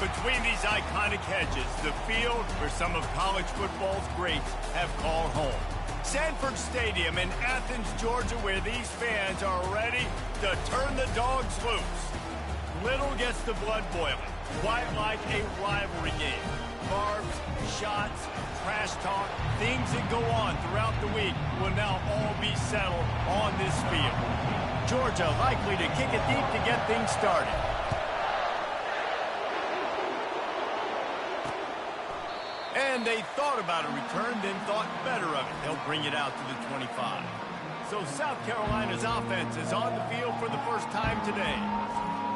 Between these iconic hedges, the field where some of college football's greats have called home. Sanford Stadium in Athens, Georgia, where these fans are ready to turn the dogs loose. Little gets the blood boiling, quite like a rivalry game. Barbs, shots, trash talk, things that go on throughout the week will now all be settled on this field. Georgia likely to kick it deep to get things started. And they thought about a return, then thought better of it. They'll bring it out to the 25. So South Carolina's offense is on the field for the first time today.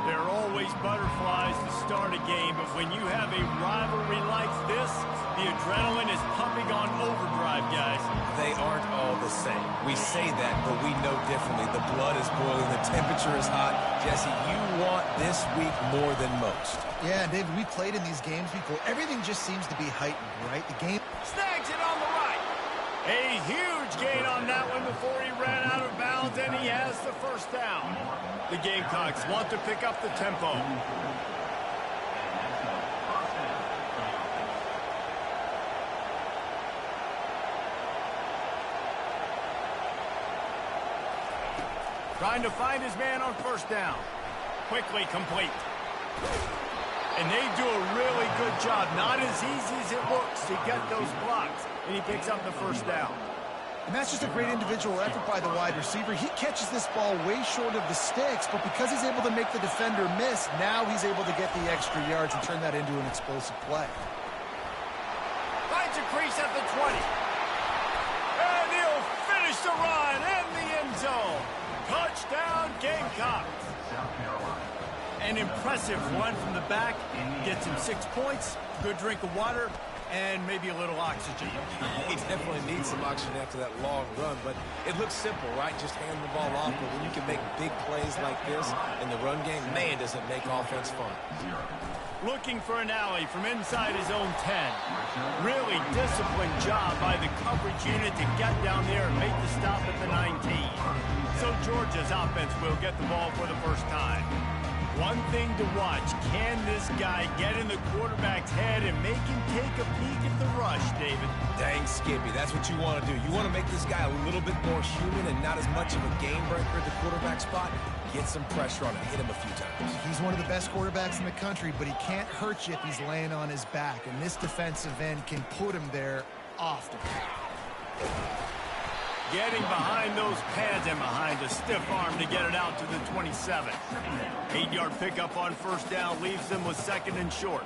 There are always butterflies to start a game, but when you have a rivalry like this, the adrenaline is pumping on overdrive, guys. They aren't all the same. We say that, but we know differently. The blood is boiling, the temperature is hot. Jesse, you want this week more than most. Yeah, David, we played in these games before. Everything just seems to be heightened, right? The game snags it on the right. A huge gain on that one before he ran out of bounds, and he has the first down. The Gamecocks want to pick up the tempo. Trying to find his man on first down. Quickly complete. And they do a really good job. Not as easy as it looks to get those blocks. And he picks up the first down. And that's just a great individual effort by the wide receiver. He catches this ball way short of the sticks, but because he's able to make the defender miss, now he's able to get the extra yards and turn that into an explosive play. Finds a crease at the 20. And he'll finish the run in the end zone. Touchdown, Gamecocks. An impressive run from the back. Gets him 6 points, good drink of water, and maybe a little oxygen. He definitely needs some oxygen after that long run, but it looks simple, right? Just hand the ball off, but when you can make big plays like this in the run game, man, does it make offense fun. Looking for an alley from inside his own 10. Really disciplined job by the coverage unit to get down there and make the stop at the 19. So Georgia's offense will get the ball for the first time. One thing to watch, can this guy get in the quarterback's head and make him take a peek at the rush, David? Dang, Skippy, that's what you want to do. You want to make this guy a little bit more human and not as much of a game breaker at the quarterback spot. Get some pressure on him, hit him a few times. He's one of the best quarterbacks in the country, but he can't hurt you if he's laying on his back, and this defensive end can put him there often. Getting behind those pads and behind a stiff arm to get it out to the 27. 8-yard pickup on first down leaves them with second and short.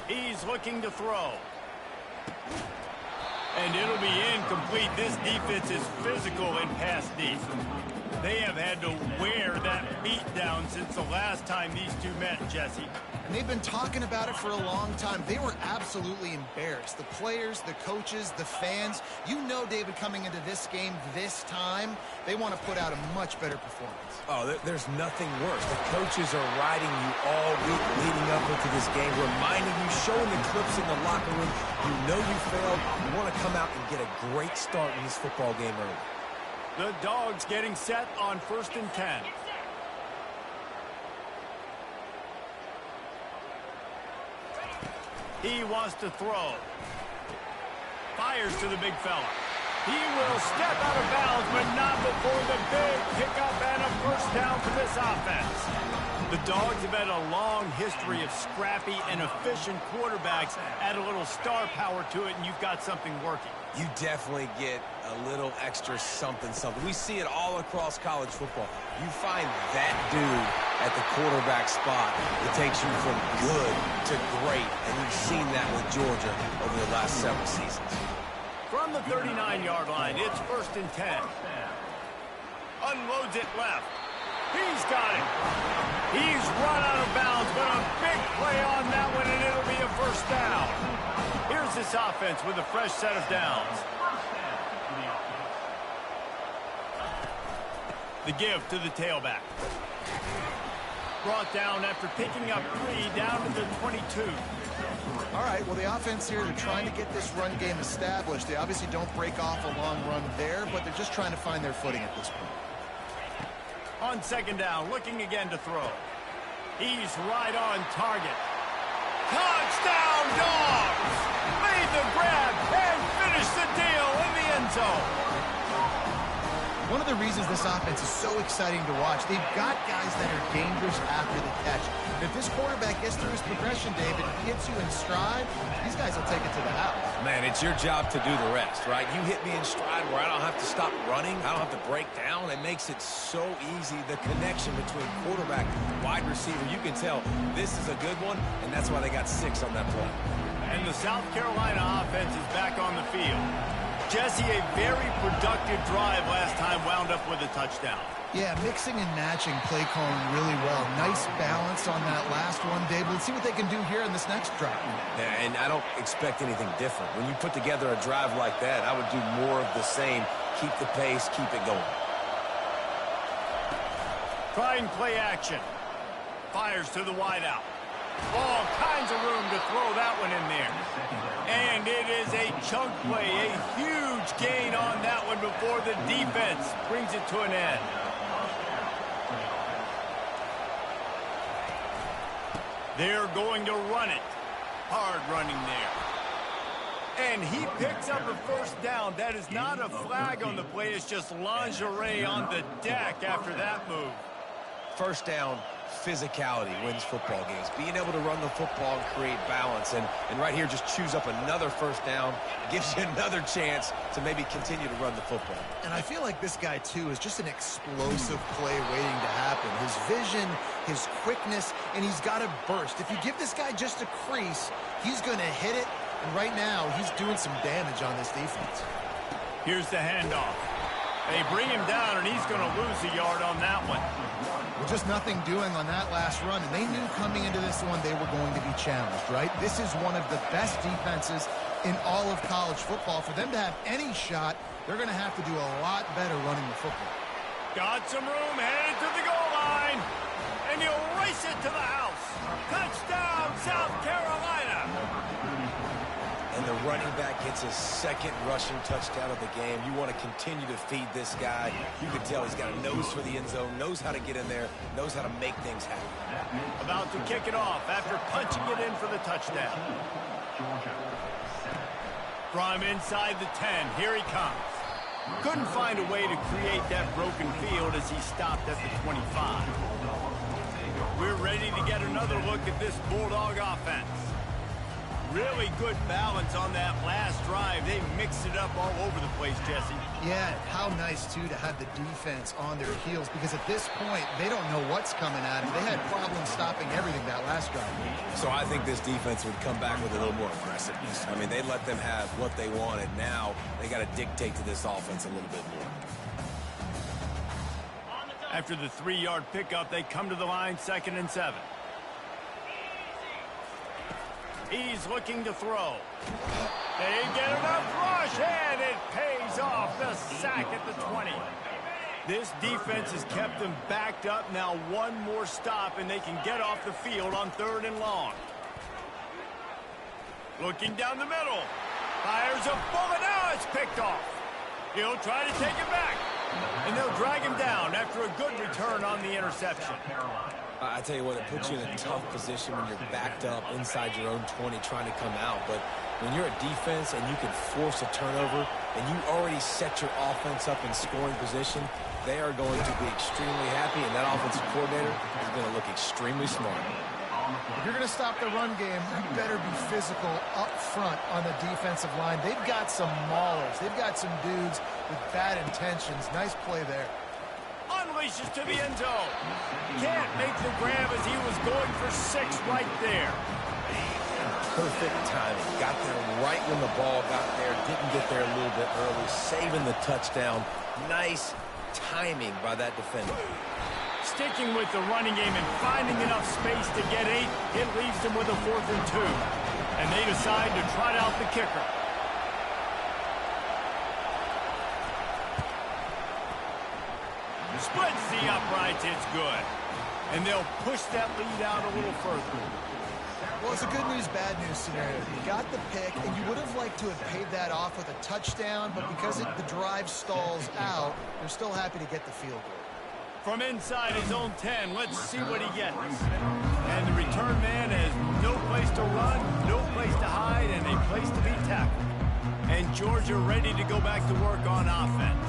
He's looking to throw. And it'll be incomplete. This defense is physical and pass deep. They have had to wear that beat down since the last time these two met, Jesse. And they've been talking about it for a long time. They were absolutely embarrassed. The players, the coaches, the fans. You know, David, coming into this game this time, they want to put out a much better performance. Oh, there's nothing worse. The coaches are riding you all week leading up into this game, reminding you, showing the clips in the locker room. You know you failed. You want to come out and get a great start in this football game early. The Dogs getting set on 1st and 10. He wants to throw. Fires to the big fella. He will step out of bounds, but not before the big pickup and a first down for this offense. The Dogs have had a long history of scrappy and efficient quarterbacks. Add a little star power to it, and you've got something working. You definitely get a little extra something. We see it all across college football. You find that dude at the quarterback spot, it takes you from good to great, and you've seen that with Georgia over the last several seasons. From the 39-yard line, it's 1st and 10. Unloads it left. He's got it. He's run out of bounds, but a big play on that one, and it'll be a first down. Here's this offense with a fresh set of downs. The give to the tailback. Brought down after picking up 3 down to the 22. All right, well, the offense here, they're trying to get this run game established. They obviously don't break off a long run there, but they're just trying to find their footing at this point. On 2nd down, looking again to throw. He's right on target. Touchdown, Dogs! Made the grab and finished the deal in the end zone. One of the reasons this offense is so exciting to watch, they've got guys that are dangerous after the catch. And if this quarterback gets through his progression, David, hits you in stride, these guys will take it to the house. Man, it's your job to do the rest, right? You hit me in stride where I don't have to stop running. I don't have to break down. It makes it so easy. The connection between quarterback, wide receiver, you can tell this is a good one, and that's why they got 6 on that play. And the South Carolina offense is back on the field. Jesse, a very productive drive last time, wound up with a touchdown. Yeah, mixing and matching play calling really well. Nice balance on that last one, Dave. Let's see what they can do here in this next drive. Yeah, and I don't expect anything different. When you put together a drive like that, I would do more of the same. Keep the pace, keep it going. Trying play action. Fires to the wideout. All kinds of room to throw that one in there. And it is a chunk play, a huge gain on that one before the defense brings it to an end. They're going to run it. Hard running there. And he picks up a first down. That is not a flag on the play. It's just lingerie on the deck after that move. First down, physicality wins football games. Being able to run the football and create balance. And right here, just choose up another first down. Gives you another chance to maybe continue to run the football. And I feel like this guy, too, is just an explosive play waiting to happen. His vision, his quickness, and he's got a burst. If you give this guy just a crease, he's going to hit it. And right now, he's doing some damage on this defense. Here's the handoff. They bring him down, and he's going to lose a yard on that one. Well, just nothing doing on that last run, and they knew coming into this one they were going to be challenged, right? This is one of the best defenses in all of college football. For them to have any shot, they're going to have to do a lot better running the football. Got some room, headed to the goal line, and he'll race it to the house. Touchdown, South Carolina! And the running back gets his second rushing touchdown of the game. You want to continue to feed this guy. You can tell he's got a nose for the end zone, knows how to get in there, knows how to make things happen. About to kick it off after punching it in for the touchdown. From inside the 10, here he comes. Couldn't find a way to create that broken field as he stopped at the 25. We're ready to get another look at this Bulldog offense. Really good balance on that last drive. They mixed it up all over the place, Jesse. Yeah, how nice, too, to have the defense on their heels, because at this point, they don't know what's coming at them. They had problems stopping everything that last drive. So I think this defense would come back with a little more aggressiveness. I mean, they let them have what they wanted. Now they got to dictate to this offense a little bit more. After the 3-yard pickup, they come to the line, 2nd and 7. He's looking to throw. They get enough rush, and it pays off. The sack at the 20. This defense has kept them backed up. Now one more stop, and they can get off the field on 3rd and long. Looking down the middle. Fires a bullet. Now it's picked off. He'll try to take it back. And they'll drag him down after a good return on the interception. I tell you what, it puts you in a tough position when you're backed up inside your own 20 trying to come out. But when you're a defense and you can force a turnover and you already set your offense up in scoring position, they are going to be extremely happy, and that offensive coordinator is going to look extremely smart. If you're going to stop the run game, you better be physical up front on the defensive line. They've got some maulers. They've got some dudes with bad intentions. Nice play there. Unleashes to the end zone. Can't make the grab as he was going for 6 right there. Perfect timing. Got there right when the ball got there. Didn't get there a little bit early. Saving the touchdown. Nice timing by that defender. Sticking with the running game and finding enough space to get 8, it leaves them with a 4th and 2. And they decide to trot out the kicker. Splits the uprights, it's good. And they'll push that lead out a little further. Well, it's a good news, bad news scenario. You got the pick, and you would have liked to have paid that off with a touchdown, but because the drive stalls out, they're still happy to get the field goal. From inside his own 10, let's see what he gets. And the return man has no place to run, no place to hide, and a place to be tackled. And Georgia ready to go back to work on offense.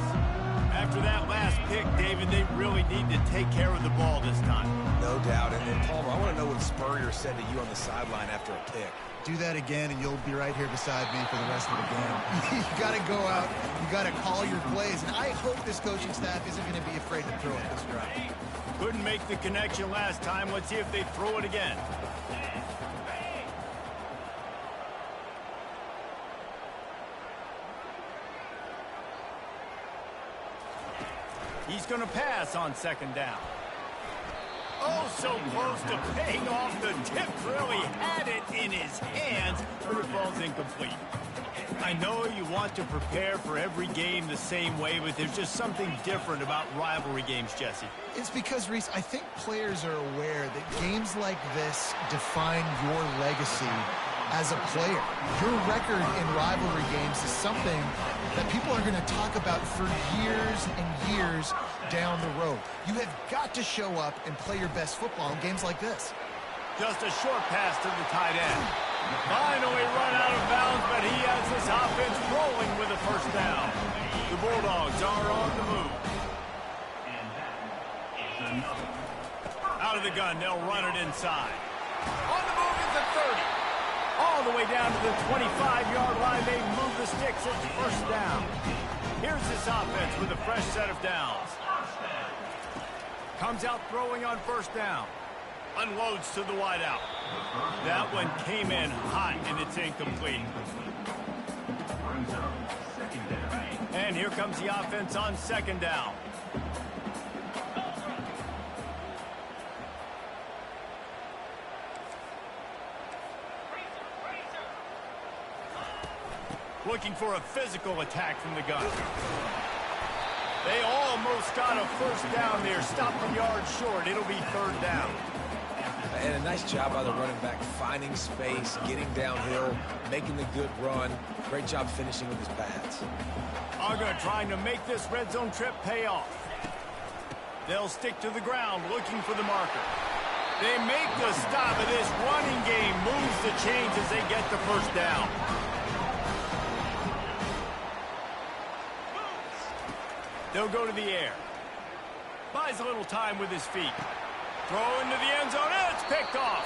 After that last pick, David, they really need to take care of the ball this time. No doubt. And Palmer, I want to know what Spurrier said to you on the sideline after a pick. Do that again, and you'll be right here beside me for the rest of the game. You got to go out. You got to call your plays. And I hope this coaching staff isn't going to be afraid to throw it this drive. Couldn't make the connection last time. Let's see if they throw it again. He's going to pass on second down. Oh, so close to paying off. The tip really had it in his hands, but it falls incomplete. I know you want to prepare for every game the same way, but there's just something different about rivalry games, Jesse. It's because, Reese, I think players are aware that games like this define your legacy as a player. Your record in rivalry games is something that people are going to talk about for years and years down the road. You have got to show up and play your best football in games like this. Just a short pass to the tight end. Finally run out of bounds, but he has his offense rolling with a first down. The Bulldogs are on the move. Out of the gun, they'll run it inside. On the move is the 30. All the way down to the 25-yard line. They move the sticks. It's first down. Here's this offense with a fresh set of downs. Comes out throwing on first down. Unloads to the wideout. That one came in hot, and it's incomplete. And here comes the offense on second down. Looking for a physical attack from the gun. They almost got a first down there. Stop the yard short. It'll be third down. And a nice job by the running back, finding space, getting downhill, making the good run. Great job finishing with his pads. Auga trying to make this red zone trip pay off. They'll stick to the ground looking for the marker. They make the stop of this running game. Moves the chains as they get the first down. They'll go to the air. Buys a little time with his feet. Throw into the end zone, and it's picked off.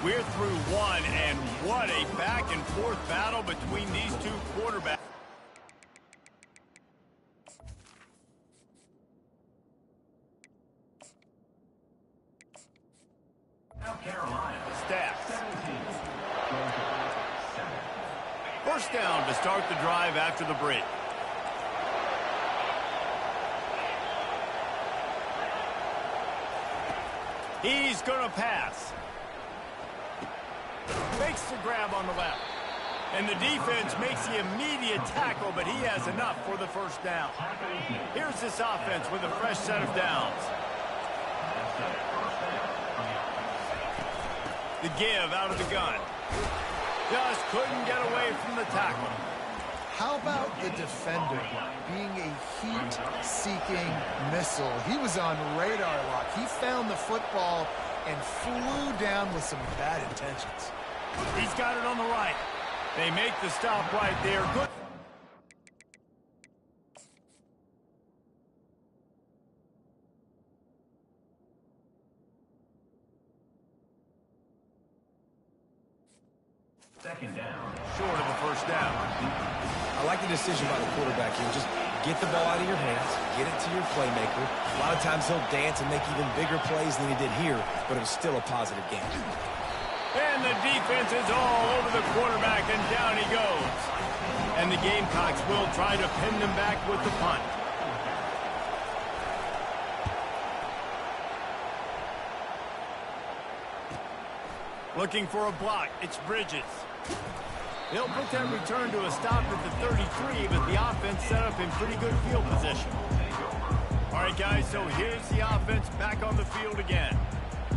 We're through one, and what a back-and-forth battle between these two quarterbacks. South Carolina. Stacks. First down to start the drive after the break. He's going to pass. Makes the grab on the left. And the defense makes the immediate tackle, but he has enough for the first down. Here's this offense with a fresh set of downs. The give out of the gun. Just couldn't get away from the tackle. How about the defender being a heat-seeking missile? He was on radar lock. He found the football and flew down with some bad intentions. He's got it on the right. They make the stop right there. Good. Second down. Short of the first down. I like the decision by the quarterback here. Just get the ball out of your hands, get it to your playmaker. A lot of times he'll dance and make even bigger plays than he did here, but it was still a positive game. And the defense is all over the quarterback, and down he goes. And the Gamecocks will try to pin them back with the punt. Looking for a block. It's Bridges. They'll put that return to a stop at the 33, but the offense set up in pretty good field position. All right, guys, so here's the offense back on the field again.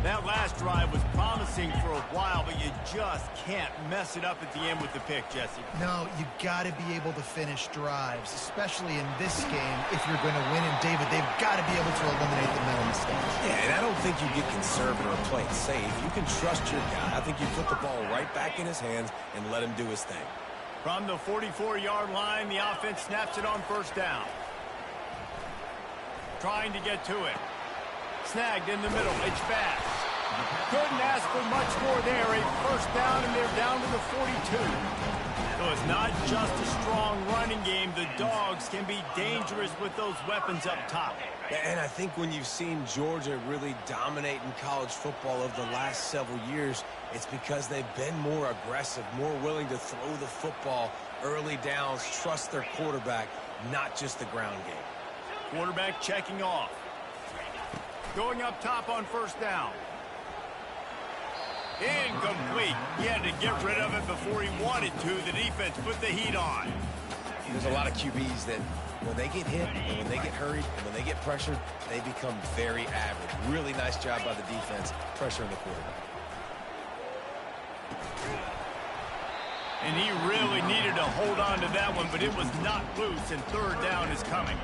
That last drive was promising for a while, but you just can't mess it up at the end with the pick, Jesse. No, you got to be able to finish drives, especially in this game if you're going to win. And, David, they've got to be able to eliminate the mental mistakes. Yeah, and I don't think you get conservative or play it safe. You can trust your guy. I think you put the ball right back in his hands and let him do his thing. From the 44-yard line, the offense snaps it on first down. Trying to get to it. Snagged in the middle. It's fast. Couldn't ask for much more there. A first down, and they're down to the 42. So it's not just a strong running game. The Dogs can be dangerous with those weapons up top. And I think when you've seen Georgia really dominate in college football over the last several years, it's because they've been more aggressive, more willing to throw the football early downs, trust their quarterback, not just the ground game. Quarterback checking off. Going up top on first down. Incomplete. He had to get rid of it before he wanted to. The defense put the heat on. There's a lot of QBs that when they get hit and when they get hurried and when they get pressured, they become very average. Really nice job by the defense pressuring the quarterback. And he really needed to hold on to that one, but it was not loose, and third down is coming.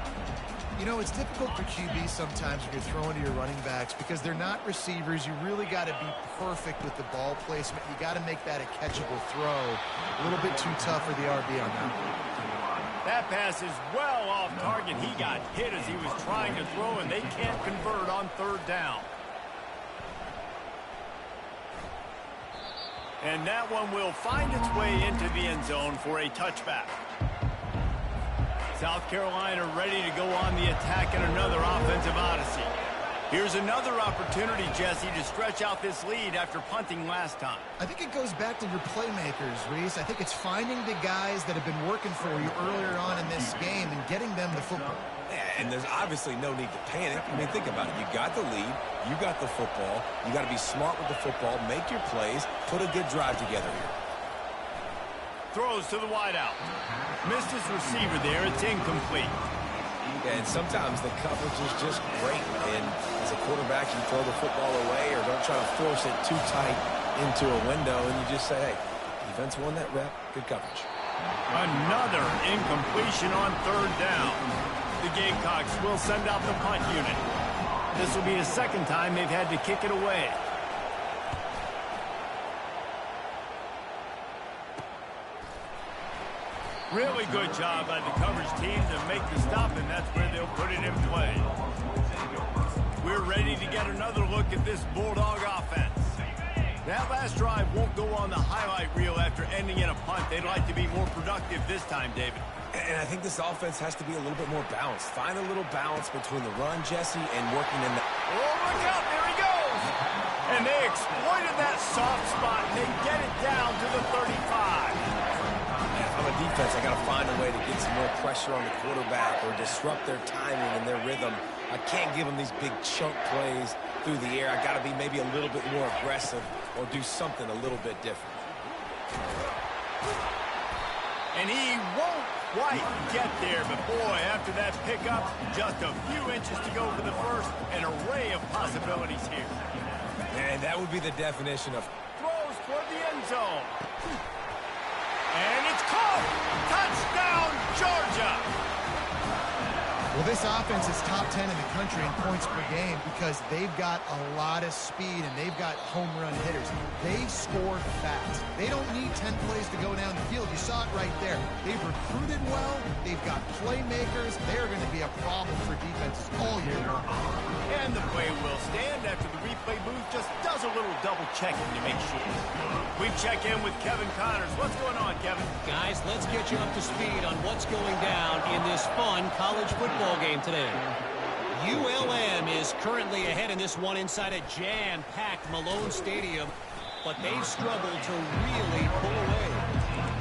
You know, it's difficult for QBs sometimes when you're throwing to your running backs because they're not receivers. You really got to be perfect with the ball placement. You got to make that a catchable throw. A little bit too tough for the RB on that one. That pass is well off target. He got hit as he was trying to throw, and they can't convert on third down. And that one will find its way into the end zone for a touchback. South Carolina ready to go on the attack in another offensive odyssey. Here's another opportunity, Jesse, to stretch out this lead after punting last time. I think it goes back to your playmakers, Reese. I think it's finding the guys that have been working for you earlier on in this game and getting them the football. Yeah, and there's obviously no need to panic. I mean, think about it. You got the lead. You got the football. You got to be smart with the football. Make your plays. Put a good drive together here. Throws to the wideout. Missed his receiver there. It's incomplete. And sometimes the coverage is just great. And as a quarterback, you throw the football away or don't try to force it too tight into a window. And you just say, hey, defense won that rep. Good coverage. Another incompletion on third down. The Gamecocks will send out the punt unit. This will be the second time they've had to kick it away. Really good job by the coverage team to make the stop, and that's where they'll put it in play. We're ready to get another look at this Bulldog offense. That last drive won't go on the highlight reel after ending in a punt. They'd like to be more productive this time, David. And I think this offense has to be a little bit more balanced. Find a little balance between the run, Jesse, and working in the... Oh, look out, there he goes! And they exploited that soft spot, and they get it down to the 35. On the defense, I got to find a way to get some more pressure on the quarterback or disrupt their timing and their rhythm. I can't give them these big chunk plays through the air. I got to be maybe a little bit more aggressive or do something a little bit different. And he won't quite get there, but boy, after that pickup, just a few inches to go for the first, an array of possibilities here. And that would be the definition of throws toward the end zone. And it's caught! Touchdown, Georgia! Well, this offense is top 10 in the country in points per game because they've got a lot of speed and they've got home run hitters. They score fast. They don't need 10 plays to go down the field. You saw it right there. They've recruited well. They've got playmakers. They're going to be a problem for defenses all year long. And the play will stand after the replay booth just does a little double checking to make sure. We check in with Kevin Connors. What's going on, Kevin? Guys, let's get you up to speed on what's going down in this fun college football game today. ULM is currently ahead in this one inside a jam-packed Malone Stadium, but they've struggled to really pull away.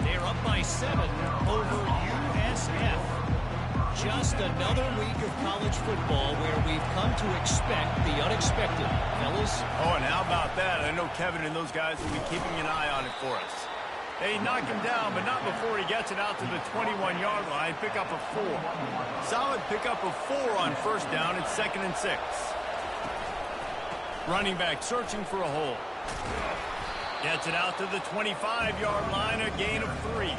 They're up by 7 over USF. Just another week of college football where we've come to expect the unexpected. Fellas? Oh, and how about that? I know Kevin and those guys will be keeping an eye on it for us. They knock him down, but not before he gets it out to the 21-yard line. Pick up a 4. Solid pick up of 4 on first down. It's 2nd and 6. Running back searching for a hole. Gets it out to the 25-yard line, a gain of 3.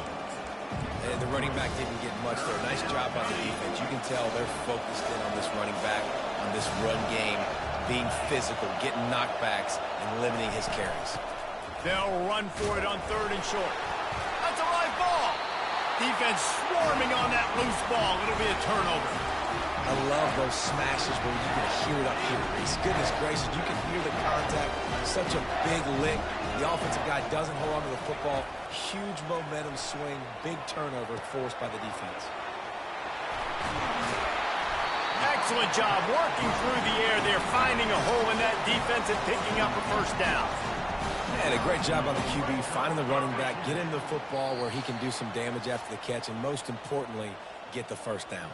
And the running back didn't get much there. Nice job on the defense. You can tell they're focused in on this running back, on this run game, being physical, getting knockbacks, and limiting his carries. They'll run for it on 3rd and short. That's a live ball. Defense swarming on that loose ball. It'll be a turnover. I love those smashes where you can hear it up here, Reese. Goodness gracious, you can hear the contact. Such a big lick. The offensive guy doesn't hold on to the football. Huge momentum swing. Big turnover forced by the defense. Excellent job working through the air. They're finding a hole in that defense and picking up a first down. And a great job on the QB, finding the running back, getting the football where he can do some damage after the catch, and most importantly, get the first down.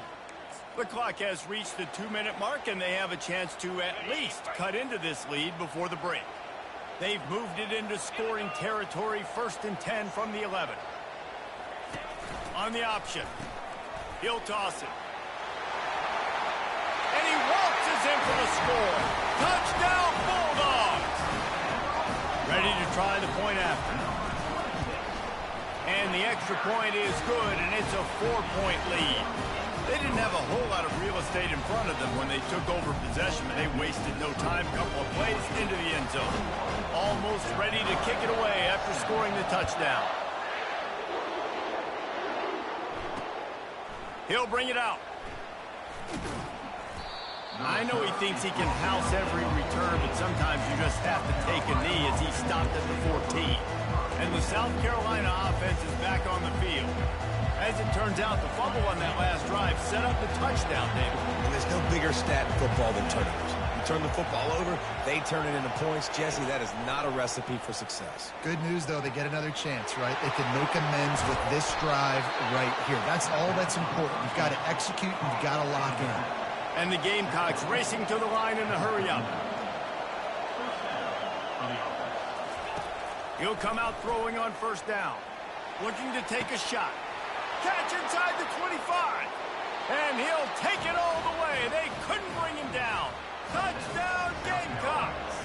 The clock has reached the 2-minute mark, and they have a chance to at least cut into this lead before the break. They've moved it into scoring territory, 1st and 10 from the 11. On the option. He'll toss it. And he waltzes in for the score. Touchdown, Bulldogs! Ready to try the point after. And the extra point is good, and it's a 4-point lead. They didn't have a whole lot of real estate in front of them when they took over possession, but they wasted no time. Couple of plays into the end zone. Almost ready to kick it away after scoring the touchdown. He'll bring it out. I know he thinks he can house every return, but sometimes you just have to take a knee as he stopped at the 14. And the South Carolina offense is back on the field. As it turns out, the fumble on that last drive set up the touchdown, David. And there's no bigger stat in football than turnovers. You turn the football over, they turn it into points. Jesse, that is not a recipe for success. Good news, though, they get another chance, right? They can make amends with this drive right here. That's all that's important. You've got to execute, and you've got to lock in. And the Gamecocks racing to the line in a hurry-up. He'll come out throwing on 1st down. Looking to take a shot. Catch inside the 25. And he'll take it all the way. They couldn't bring him down. Touchdown, Gamecocks.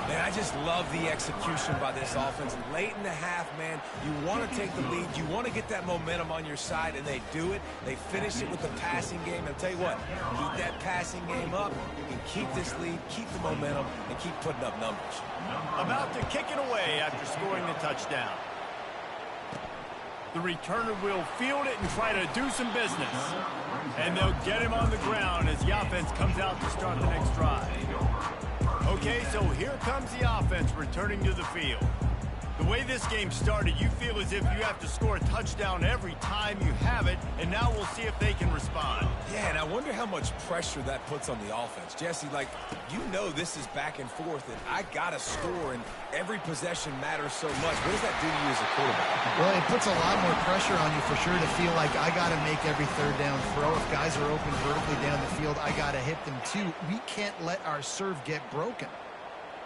Man, I just love the execution by this offense. Late in the half, man, you want to take the lead. You want to get that momentum on your side, and they do it. They finish it with the passing game. And I'll tell you what, keep that passing game up. You can keep this lead, keep the momentum, and keep putting up numbers. About to kick it away after scoring the touchdown. The returner will field it and try to do some business. And they'll get him on the ground as the offense comes out to start the next drive. Okay, so here comes the offense returning to the field. The way this game started, you feel as if you have to score a touchdown every time you have it, and now we'll see if they can respond. Yeah, and I wonder how much pressure that puts on the offense. Jesse, like, you know this is back and forth, and I got to score, and every possession matters so much. What does that do to you as a quarterback? Well, it puts a lot more pressure on you for sure to feel like I got to make every 3rd down throw. If guys are open vertically down the field, I got to hit them too. We can't let our serve get broken.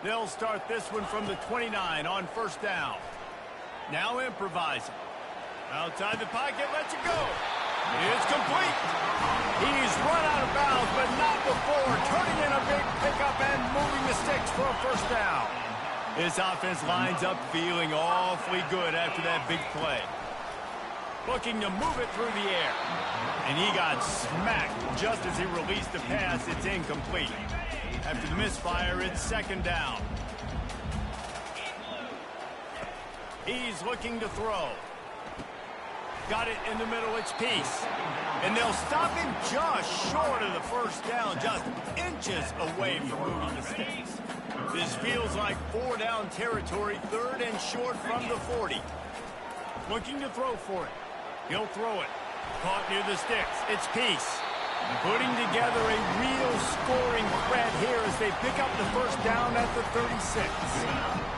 They'll start this one from the 29 on 1st down. Now improvising. Outside the pocket, lets it go. It's complete. He's run out of bounds, but not before turning in a big pickup and moving the sticks for a 1st down. This offense lines up feeling awfully good after that big play. Looking to move it through the air. And he got smacked just as he released the pass. It's incomplete. After the misfire, it's 2nd down. He's looking to throw. Got it in the middle, it's Peace. And they'll stop him just short of the 1st down, just inches away from moving the sticks. This feels like 4-down territory, 3rd and short from the 40. Looking to throw for it. He'll throw it. Caught near the sticks, it's Peace. Putting together a real scoring threat here as they pick up the 1st down at the 36.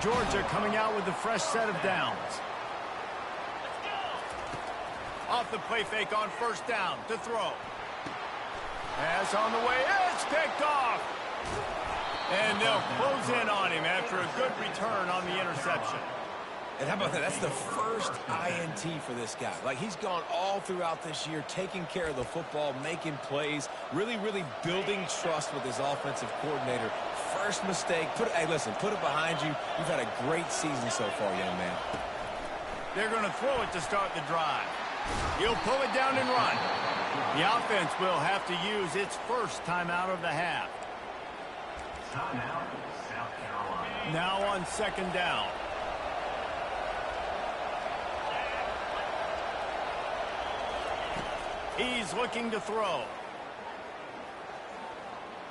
Georgia coming out with a fresh set of downs. Off the play fake on 1st down to throw. Pass on the way, it's picked off. And they'll close in on him after a good return on the interception. And how about that? That's the first INT for this guy. Like, he's gone all throughout this year, taking care of the football, making plays, really, really building trust with his offensive coordinator. first mistake. Hey, listen, put it behind you. You've had a great season so far, young man. They're going to throw it to start the drive. He'll pull it down and run. The offense will have to use its first timeout of the half. Timeout, South Carolina. Now on second down. He's looking to throw.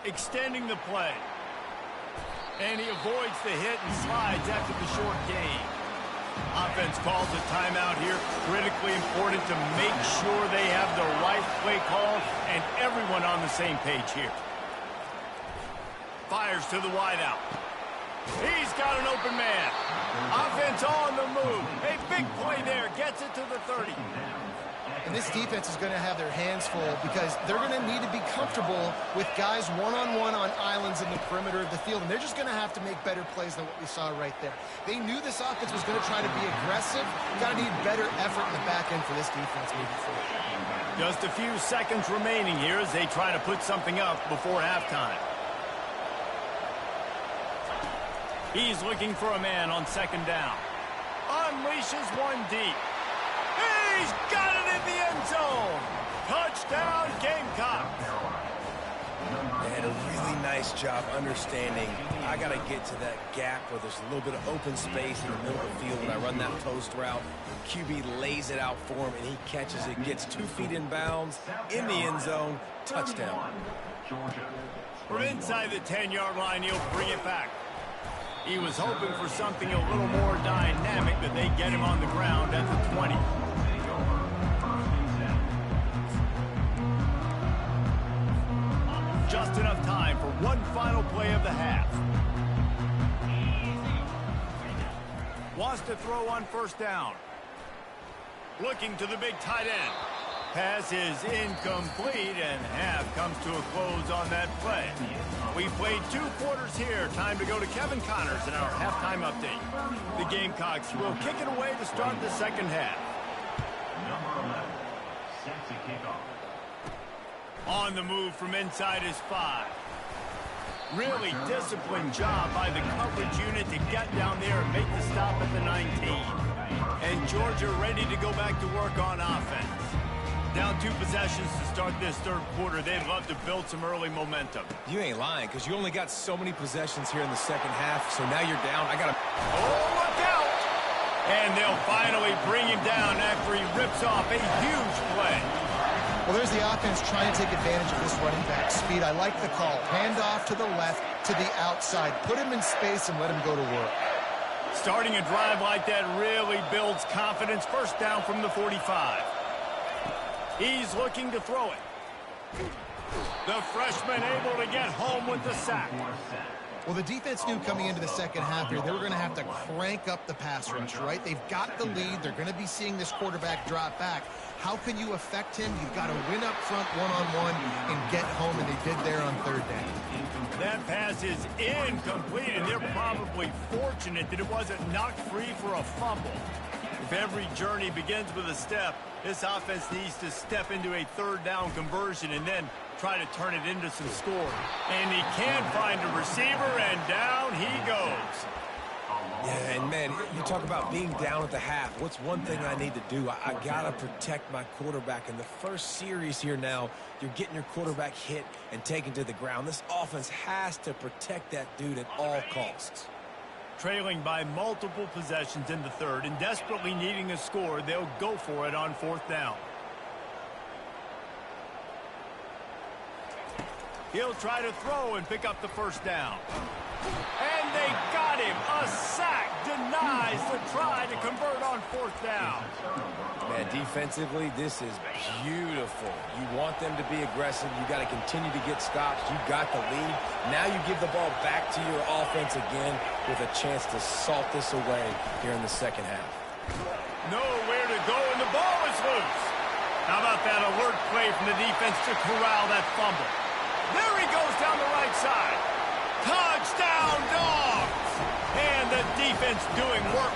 Extending the play. And he avoids the hit and slides after the short gain. Offense calls a timeout here. Critically important to make sure they have the right play call and everyone on the same page here. Fires to the wideout. He's got an open man. Offense on the move. A big play there. Gets it to the 30. And this defense is going to have their hands full because they're going to need to be comfortable with guys one-on-one on islands in the perimeter of the field. And they're just going to have to make better plays than what we saw right there. They knew this offense was going to try to be aggressive. Got to need better effort in the back end for this defense moving forward. Just a few seconds remaining here as they try to put something up before halftime. He's looking for a man on second down. Unleashes one deep. He's got it in the end zone. Touchdown, Gamecock. They had a really nice job understanding I got to get to that gap where there's a little bit of open space in the middle of the field when I run that post route. QB lays it out for him, and he catches it, gets 2 feet in bounds, in the end zone, touchdown. We're inside the 10-yard line. He'll bring it back. He was hoping for something a little more dynamic, but they get him on the ground at the 20. Just enough time for one final play of the half. Wants to throw on first down. Looking to the big tight end. Pass is incomplete, and half comes to a close on that play. We played 2 quarters here. Time to go to Kevin Connors in our halftime update. The Gamecocks will kick it away to start the second half. Number 11, set to kick off. On the move from inside his 5. Really disciplined job by the coverage unit to get down there and make the stop at the 19. And Georgia ready to go back to work on offense. Down 2 possessions to start this third quarter. They'd love to build some early momentum. You ain't lying, because you only got so many possessions here in the second half, so now you're down. Oh, look out! And they'll finally bring him down after he rips off a huge play. Well, there's the offense trying to take advantage of this running back speed. I like the call. Hand off to the left, to the outside. Put him in space and let him go to work. Starting a drive like that really builds confidence. First down from the 45. He's looking to throw it. The freshman able to get home with the sack. Well, the defense knew coming into the second half here, they were going to have to crank up the pass rush, right? They've got the lead. They're going to be seeing this quarterback drop back. How can you affect him? You've got to win up front one-on-one and get home, and they did there on third down. That pass is incomplete, and they're probably fortunate that it wasn't knocked free for a fumble. If every journey begins with a step, this offense needs to step into a third down conversion and then try to turn it into some score. And he can't find a receiver, and down he goes. Yeah, and man, you talk about being down at the half. What's one thing I need to do? I got to protect my quarterback. In the first series here now, you're getting your quarterback hit and taken to the ground. This offense has to protect that dude at all costs. Trailing by multiple possessions in the third and desperately needing a score, they'll go for it on fourth down. He'll try to throw and pick up the first down. And they got him. A sack denies the try to convert on fourth down. Man, defensively, this is beautiful. You want them to be aggressive. You got to continue to get stops. You got the lead. Now you give the ball back to your offense again with a chance to salt this away here in the second half. Nowhere to go, and the ball is loose. How about that alert play from the defense to corral that fumble? There he goes down the right side. Touchdown, Dogs! And the defense doing work.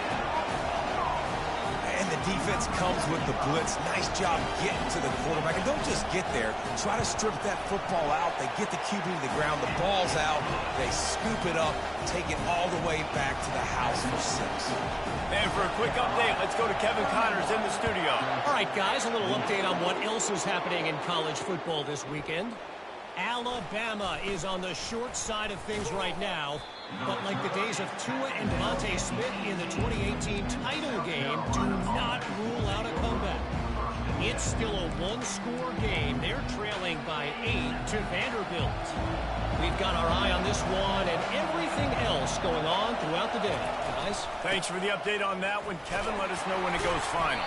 And the defense comes with the blitz. Nice job getting to the quarterback. And don't just get there. Try to strip that football out. They get the QB to the ground. The ball's out. They scoop it up, take it all the way back to the house for 6. And for a quick update, let's go to Kevin Connors in the studio. All right, guys, a little update on what else is happening in college football this weekend. Alabama is on the short side of things right now, but like the days of Tua and Devontae Smith in the 2018 title game, do not rule out a comeback. It's still a one-score game. They're trailing by 8 to Vanderbilt. We've got our eye on this one and everything else going on throughout the day. Guys? Thanks for the update on that one, Kevin. Let us know when it goes final.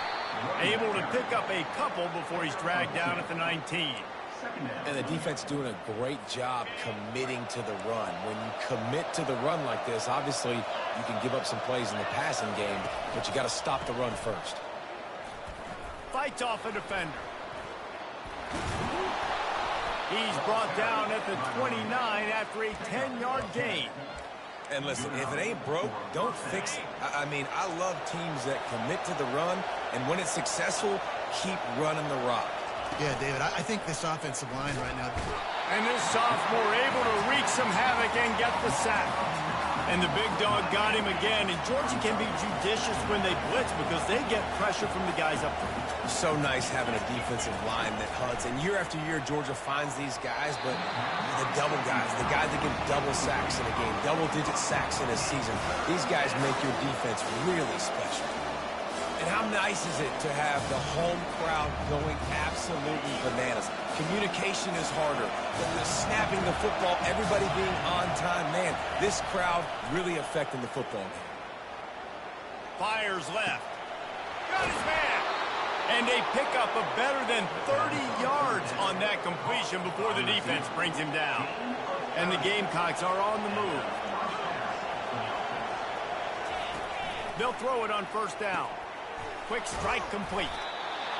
Able to pick up a couple before he's dragged down at the 19. And the defense doing a great job committing to the run. When you commit to the run like this, obviously you can give up some plays in the passing game, but you got to stop the run first. Fights off a defender. He's brought down at the 29 after a 10-yard gain. And listen, if it ain't broke, don't fix it. I mean, I love teams that commit to the run, and when it's successful, keep running the rock. Yeah, David, I think this offensive line right now. And this sophomore able to wreak some havoc and get the sack. And the big dog got him again. And Georgia can be judicious when they blitz because they get pressure from the guys up front. So nice having a defensive line that hunts. And year after year, Georgia finds these guys, but the double guys, the guys that get double sacks in a game, double-digit sacks in a season, these guys make your defense really special. And how nice is it to have the home crowd going absolutely bananas? Communication is harder. The snapping the football, everybody being on time. Man, this crowd really affecting the football game. Fires left. Got his man. And they pick up a better than 30 yards on that completion before the defense brings him down. And the Gamecocks are on the move. They'll throw it on first down. Quick strike complete.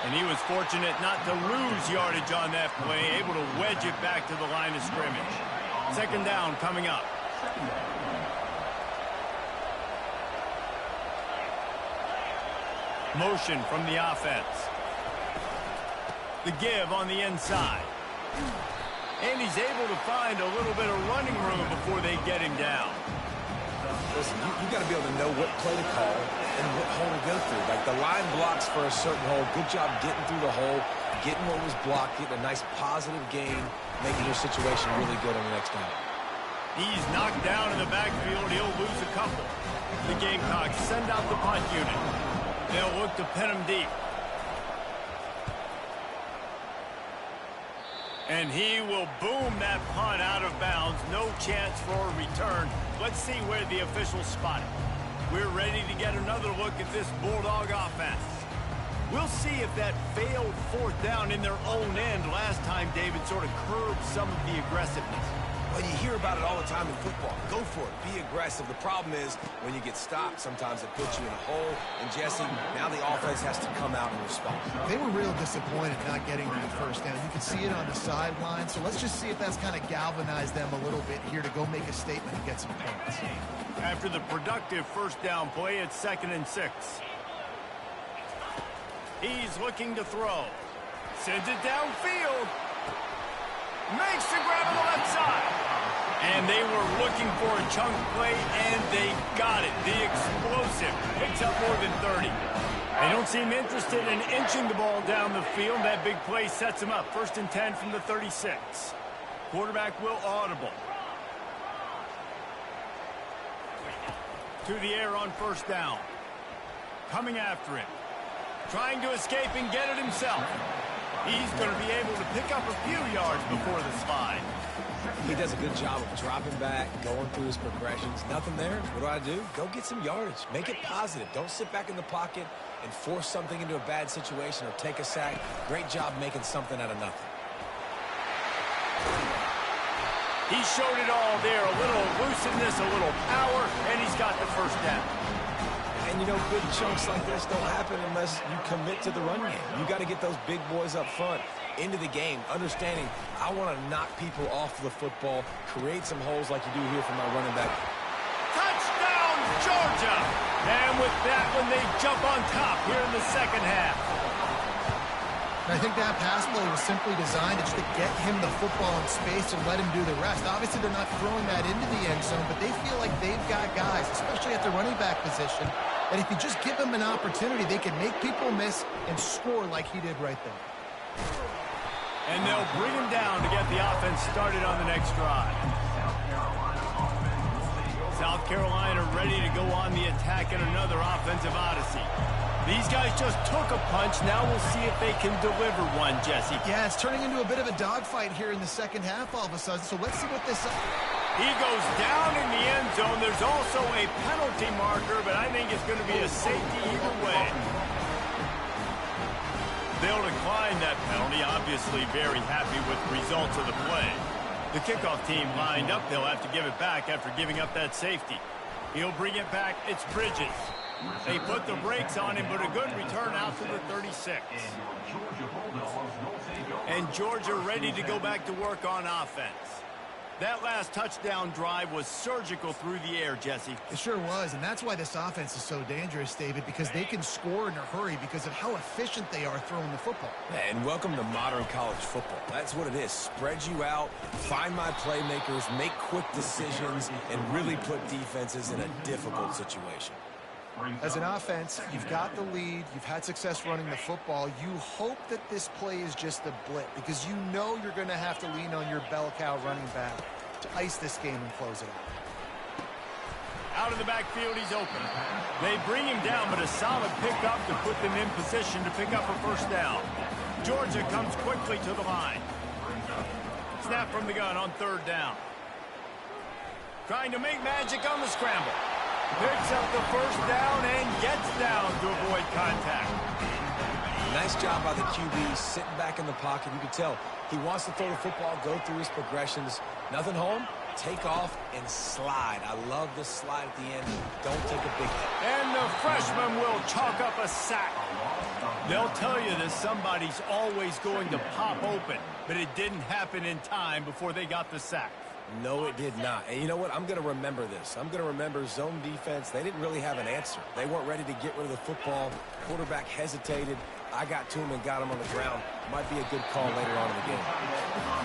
And he was fortunate not to lose yardage on that play, able to wedge it back to the line of scrimmage. Second down coming up. Motion from the offense. The give on the inside. And he's able to find a little bit of running room before they get him down. Listen, you got to be able to know what play to call and what hole to go through. Like the line blocks for a certain hole. Good job getting through the hole, getting what was blocked, getting a nice positive gain, making your situation really good on the next down. He's knocked down in the backfield. He'll lose a couple. The Gamecocks send out the punt unit. They'll look to pin him deep. And he will boom that punt out of bounds. No chance for a return. Let's see where the officials spot it. We're ready to get another look at this Bulldog offense. We'll see if that failed fourth down in their own end last time, David, sort of curbed some of the aggressiveness. Well, you hear about it all the time in football. Go for it. Be aggressive. The problem is when you get stopped, sometimes it puts you in a hole. And, Jesse, now the offense has to come out and respond. They were real disappointed not getting that first down. You could see it on the sideline. So let's just see if that's kind of galvanized them a little bit here to go make a statement and get some points. After the productive first down play, it's 2nd and 6. He's looking to throw. Sends it downfield. Makes the grab on the left side. And they were looking for a chunk play, and they got it. The explosive picks up more than 30. They don't seem interested in inching the ball down the field. That big play sets them up. 1st and 10 from the 36. Quarterback will audible. To the air on first down. Coming after him. Trying to escape and get it himself. He's going to be able to pick up a few yards before the slide. He does a good job of dropping back, going through his progressions. Nothing there. What do? Go get some yardage. Make it positive. Don't sit back in the pocket and force something into a bad situation or take a sack. Great job making something out of nothing. He showed it all there. A little elusiveness, a little power, and he's got the first down. And, you know, big chunks like this don't happen unless you commit to the run game. You got to get those big boys up front into the game, understanding I want to knock people off the football, create some holes like you do here for my running back. Touchdown, Georgia! And with that one, they jump on top here in the second half. I think that pass play was simply designed just to get him the football in space and let him do the rest. Obviously, they're not throwing that into the end zone, but they feel like they've got guys, especially at the running back position, that if you just give them an opportunity, they can make people miss and score like he did right there. And they'll bring him down to get the offense started on the next drive. South Carolina ready to go on the attack in another offensive odyssey. These guys just took a punch. Now we'll see if they can deliver one, Jesse. Yeah, it's turning into a bit of a dogfight here in the second half all of a sudden, so let's see what this... He goes down in the end zone. There's also a penalty marker, but I think it's going to be a safety either way. They'll decline that penalty, obviously very happy with the results of the play. The kickoff team lined up. They'll have to give it back after giving up that safety. He'll bring it back. It's Bridges. They put the brakes on him, but a good return out to the 36. And Georgia ready to go back to work on offense. That last touchdown drive was surgical through the air, Jesse. It sure was, and that's why this offense is so dangerous, David, because they can score in a hurry because of how efficient they are throwing the football. And welcome to modern college football. That's what it is. Spread you out, find my playmakers, make quick decisions, and really put defenses in a difficult situation. As an offense, you've got the lead, you've had success running the football. You hope that this play is just a blip because you know you're going to have to lean on your bell cow running back to ice this game and close it out. Out of the backfield, he's open. They bring him down, but a solid pickup to put them in position to pick up a first down. Georgia comes quickly to the line. Snap from the gun on third down. Trying to make magic on the scramble. Picks up the first down and gets down to avoid contact. Nice job by the QB, sitting back in the pocket. You can tell he wants to throw the football, go through his progressions. Nothing home, take off, and slide. I love the slide at the end. Don't take a big hit. And the freshman will chalk up a sack. They'll tell you that somebody's always going to pop open, but it didn't happen in time before they got the sack. No, it did not. And you know what? I'm going to remember this. I'm going to remember zone defense. They didn't really have an answer. They weren't ready to get rid of the football. Quarterback hesitated. I got to him and got him on the ground. Might be a good call later on in the game.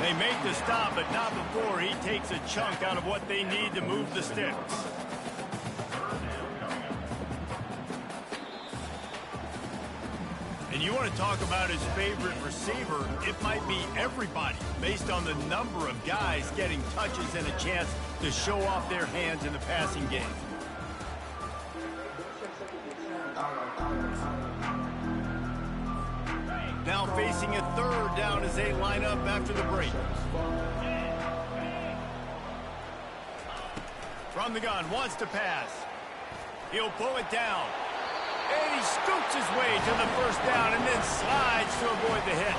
They make the stop, but not before he takes a chunk out of what they need to move the sticks. And you want to talk about his favorite receiver, it might be everybody based on the number of guys getting touches and a chance to show off their hands in the passing game. Now facing a third down as they line up after the break. From the gun, wants to pass. He'll pull it down. And he scoops his way to the first down and then slides to avoid the hit.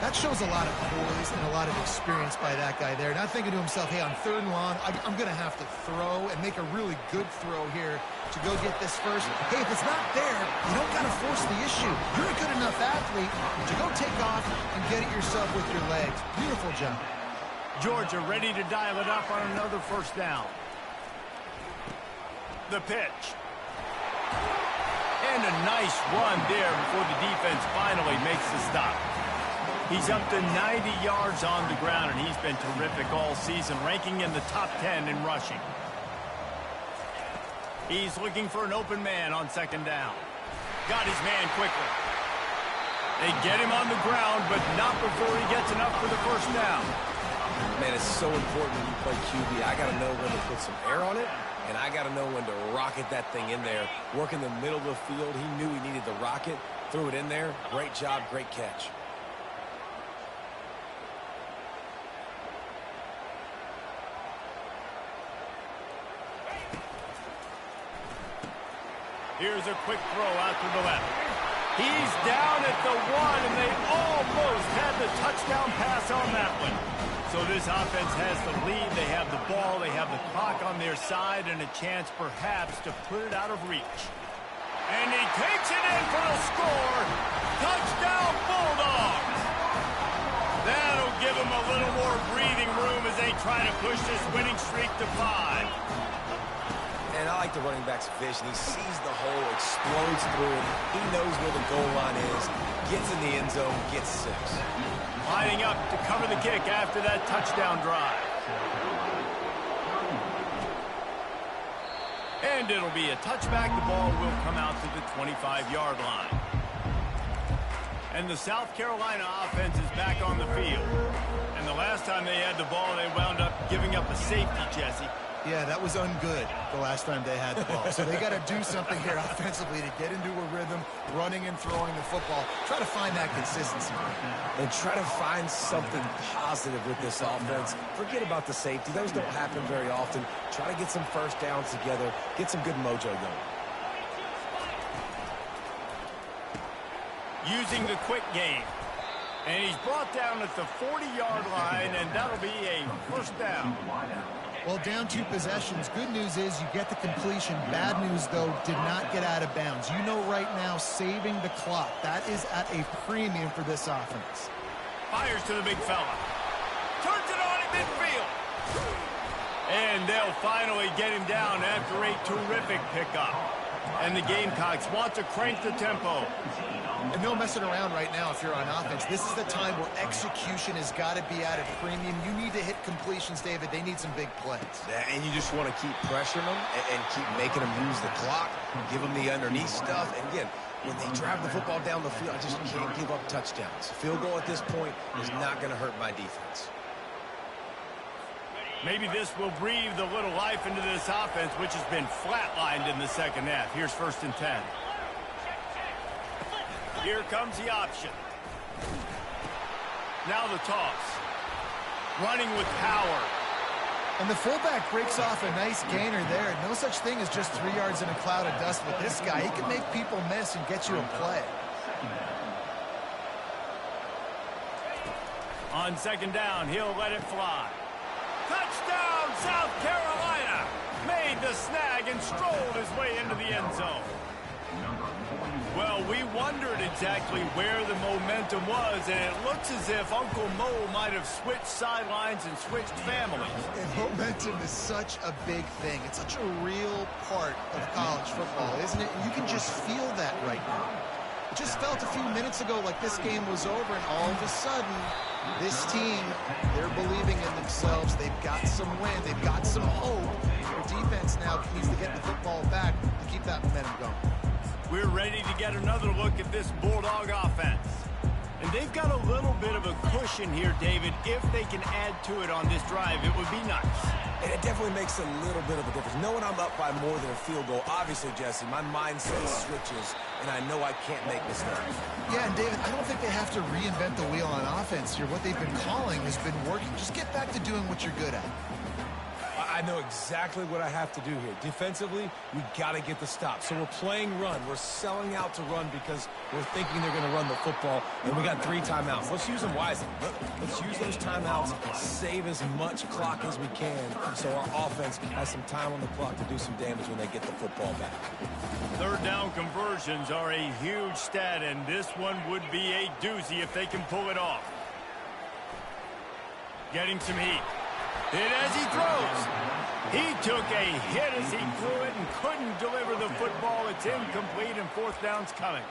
That shows a lot of poise and a lot of experience by that guy there. Not thinking to himself, hey, on third and long, I'm going to have to throw and make a really good throw here to go get this first. Hey, if it's not there, you don't got to force the issue. You're a good enough athlete to go take off and get it yourself with your legs. Beautiful job. Georgia ready to dial it up on another first down. The pitch. And a nice run there before the defense finally makes the stop. He's up to 90 yards on the ground, and he's been terrific all season, ranking in the top 10 in rushing. He's looking for an open man on second down. Got his man quickly. They get him on the ground, but not before he gets enough for the first down. Man, it's so important when you play QB. I got to know when to put some air on it, and I got to know when to rocket that thing in there. Work in the middle of the field. He knew he needed the rocket, threw it in there. Great job, great catch. Here's a quick throw out to the left. He's down at the 1, and they almost had the touchdown pass on that one. So this offense has the lead. They have the ball. They have the clock on their side and a chance perhaps to put it out of reach. And he takes it in for the score. Touchdown, Bulldogs. That'll give them a little more breathing room as they try to push this winning streak to 5. And I like the running back's vision. He sees the hole, explodes through it. He knows where the goal line is, gets in the end zone, gets 6. Lining up to cover the kick after that touchdown drive. And it'll be a touchback. The ball will come out to the 25-yard line. And the South Carolina offense is back on the field. And the last time they had the ball, they wound up giving up a safety, Jesse. Yeah, that was ungood the last time they had the ball. So they got to do something here offensively to get into a rhythm, running and throwing the football. Try to find that consistency. And try to find something positive with this offense. Forget about the safety. Those don't happen very often. Try to get some first downs together. Get some good mojo going. Using the quick game. And he's brought down at the 40-yard line, and that'll be a first down. Well, down 2 possessions. Good news is you get the completion. Bad news, though, did not get out of bounds. You know right now, saving the clock. That is at a premium for this offense. Fires to the big fella. Turns it on in midfield. And they'll finally get him down after a terrific pickup. And the Gamecocks want to crank the tempo. And no messing around right now if you're on offense. This is the time where execution has got to be at a premium. You need to hit completions, David. They need some big plays. And you just want to keep pressuring them and keep making them use the clock, give them the underneath stuff. And again, when they drive the football down the field, I just can't give up touchdowns. Field goal at this point is not going to hurt my defense. Maybe this will breathe a little life into this offense, which has been flatlined in the second half. Here's 1st and 10. Here comes the option. Now the toss. Running with power. And the fullback breaks off a nice gainer there. No such thing as just 3 yards in a cloud of dust with this guy. He can make people miss and get you a play. On 2nd down, he'll let it fly. Touchdown, South Carolina! Made the snag and strolled his way into the end zone. Well, we wondered exactly where the momentum was, and it looks as if Uncle Mo might have switched sidelines and switched families. And momentum is such a big thing. It's such a real part of college football, isn't it? And you can just feel that right now. It just felt a few minutes ago like this game was over, and all of a sudden, this team, they're believing in themselves. They've got some wind. They've got some hope. Their defense now needs to get the football back to keep that momentum going. We're ready to get another look at this Bulldog offense. And they've got a little bit of a cushion here, David. If they can add to it on this drive, it would be nice. And it definitely makes a little bit of a difference. Knowing I'm up by more than a field goal, obviously, Jesse, my mindset switches, and I know I can't make mistakes. Yeah, and David, I don't think they have to reinvent the wheel on offense here. What they've been calling has been working. Just get back to doing what you're good at. I know exactly what I have to do here. Defensively, we got to get the stop. So we're playing run. We're selling out to run because we're thinking they're going to run the football, and we got 3 timeouts. Let's use them wisely. Let's use those timeouts, save as much clock as we can so our offense has some time on the clock to do some damage when they get the football back. 3rd down conversions are a huge stat, and this one would be a doozy if they can pull it off. Getting some heat. Hit as he throws. He took a hit as he threw it and couldn't deliver the football. It's incomplete, and 4th down's coming.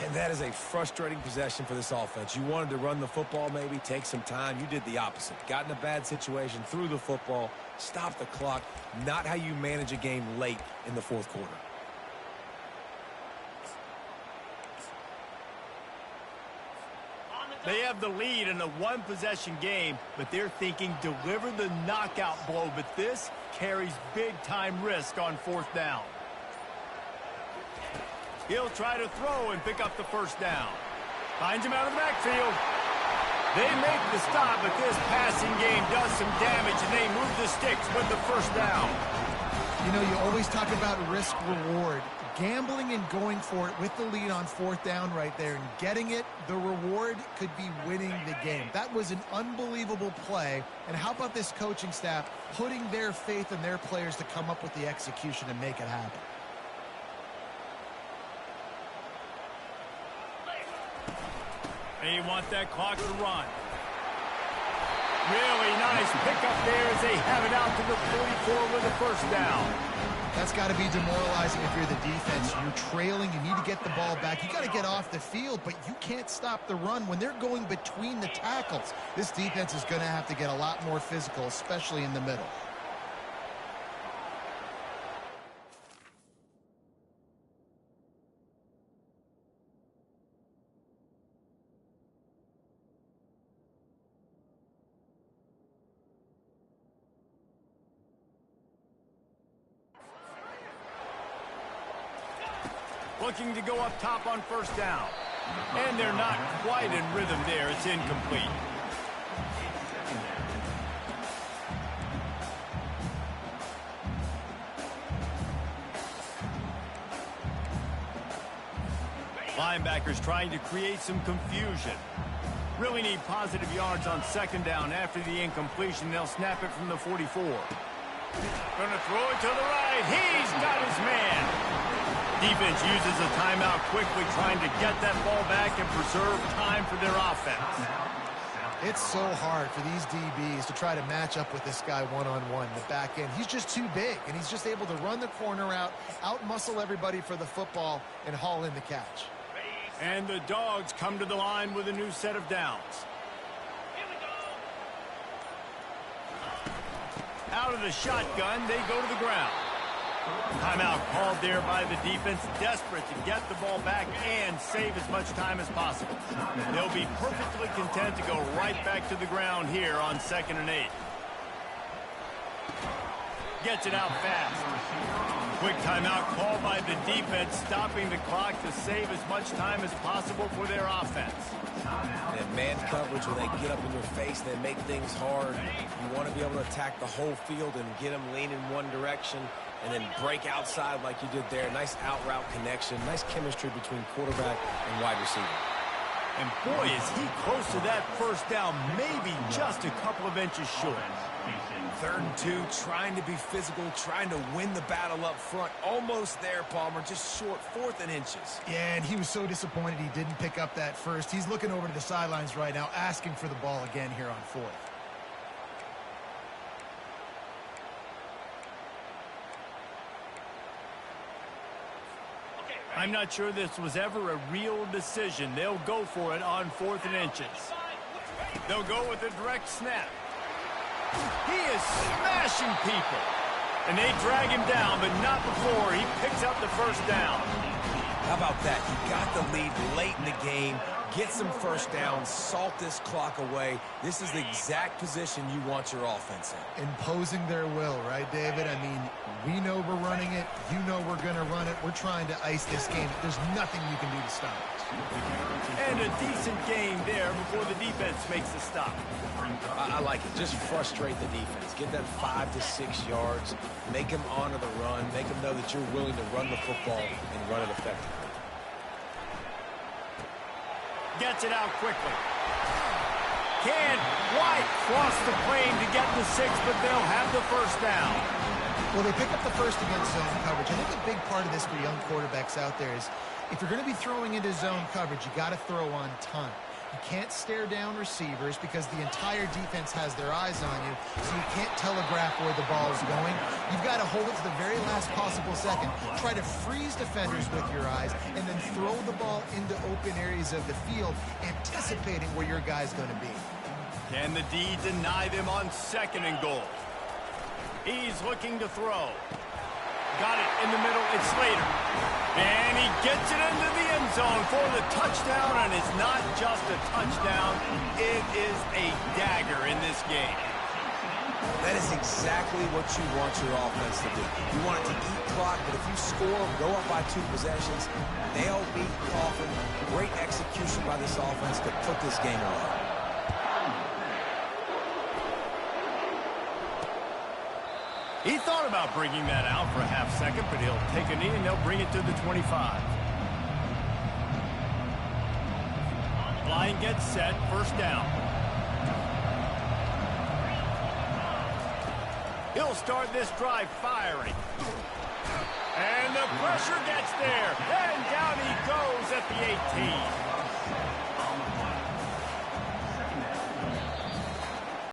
And that is a frustrating possession for this offense. You wanted to run the football, maybe take some time. You did the opposite. Got in a bad situation, threw the football, stopped the clock. Not how you manage a game late in the 4th quarter. They have the lead in a 1-possession game, but they're thinking deliver the knockout blow, but this carries big-time risk on 4th down. He'll try to throw and pick up the 1st down. Finds him out of the backfield. They make the stop, but this passing game does some damage, and they move the sticks with the 1st down. You know, you always talk about risk-reward. Gambling and going for it with the lead on 4th down right there and getting it, the reward could be winning the game. That was an unbelievable play. And how about this coaching staff putting their faith in their players to come up with the execution and make it happen? They want that clock to run. Really nice pickup there as they have it out to the 44 with the 1st down. That's got to be demoralizing if you're the defense. You're trailing. You need to get the ball back. You got to get off the field, but you can't stop the run when they're going between the tackles. This defense is going to have to get a lot more physical, especially in the middle. Looking to go up top on first down. And they're not quite in rhythm there. It's incomplete. Linebackers trying to create some confusion. Really need positive yards on second down. After the incompletion, they'll snap it from the 44. Gonna throw it to the right. He's got his man. Defense uses a timeout quickly, trying to get that ball back and preserve time for their offense. It's so hard for these DBs to try to match up with this guy one-on-one in the back end. He's just too big, and he's just able to run the corner out-muscle everybody for the football, and haul in the catch. And the Dogs come to the line with a new set of downs. Out of the shotgun, they go to the ground. Timeout called there by the defense, desperate to get the ball back and save as much time as possible. They'll be perfectly content to go right back to the ground here on 2nd and 8. Gets it out fast. Quick timeout called by the defense, stopping the clock to save as much time as possible for their offense. And man coverage, when they get up in your face, they make things hard. You want to be able to attack the whole field and get them leaning one direction and then break outside like you did there. Nice out-route connection, nice chemistry between quarterback and wide receiver. And boy, is he close to that first down, maybe just a couple of inches short. 3rd and 2, trying to be physical, trying to win the battle up front. Almost there, Palmer, just short, 4th and inches. Yeah, and he was so disappointed he didn't pick up that first. He's looking over to the sidelines right now, asking for the ball again here on 4th. I'm not sure this was ever a real decision. They'll go for it on 4th and inches. They'll go with a direct snap. He is smashing people. And they drag him down, but not before he picks up the first down. How about that? He got the lead late in the game, get some first downs, salt this clock away. This is the exact position you want your offense in. Imposing their will, right, David? I mean, we know we're running it. You know we're going to run it. We're trying to ice this game. There's nothing you can do to stop it. And a decent game there before the defense makes the stop. I like it. Just frustrate the defense. Get them 5 to 6 yards. Make them honor the run. Make them know that you're willing to run the football and run it effectively. Gets it out quickly. Can't quite cross the plane to get the 6, but they'll have the first down. Well, they pick up the first against zone coverage. I think a big part of this for young quarterbacks out there is if you're going to be throwing into zone coverage, you got to throw on time. You can't stare down receivers because the entire defense has their eyes on you, so you can't telegraph where the ball is going. You've got to hold it to the very last possible second. Try to freeze defenders with your eyes, and then throw the ball into open areas of the field, anticipating where your guy's going to be. Can the D deny them on 2nd and goal? He's looking to throw. Got it in the middle. It's Slater. And he gets it into the end zone for the touchdown, and it's not just a touchdown. It is a dagger in this game. That is exactly what you want your offense to do. You want it to eat clock, but if you score, go up by 2 possessions, nail, beat, coffin, great execution by this offense to put this game away. He thought about bringing that out for a half second, but he'll take a knee and they'll bring it to the 25. Line gets set, first down. He'll start this drive firing. And the pressure gets there. And down he goes at the 18.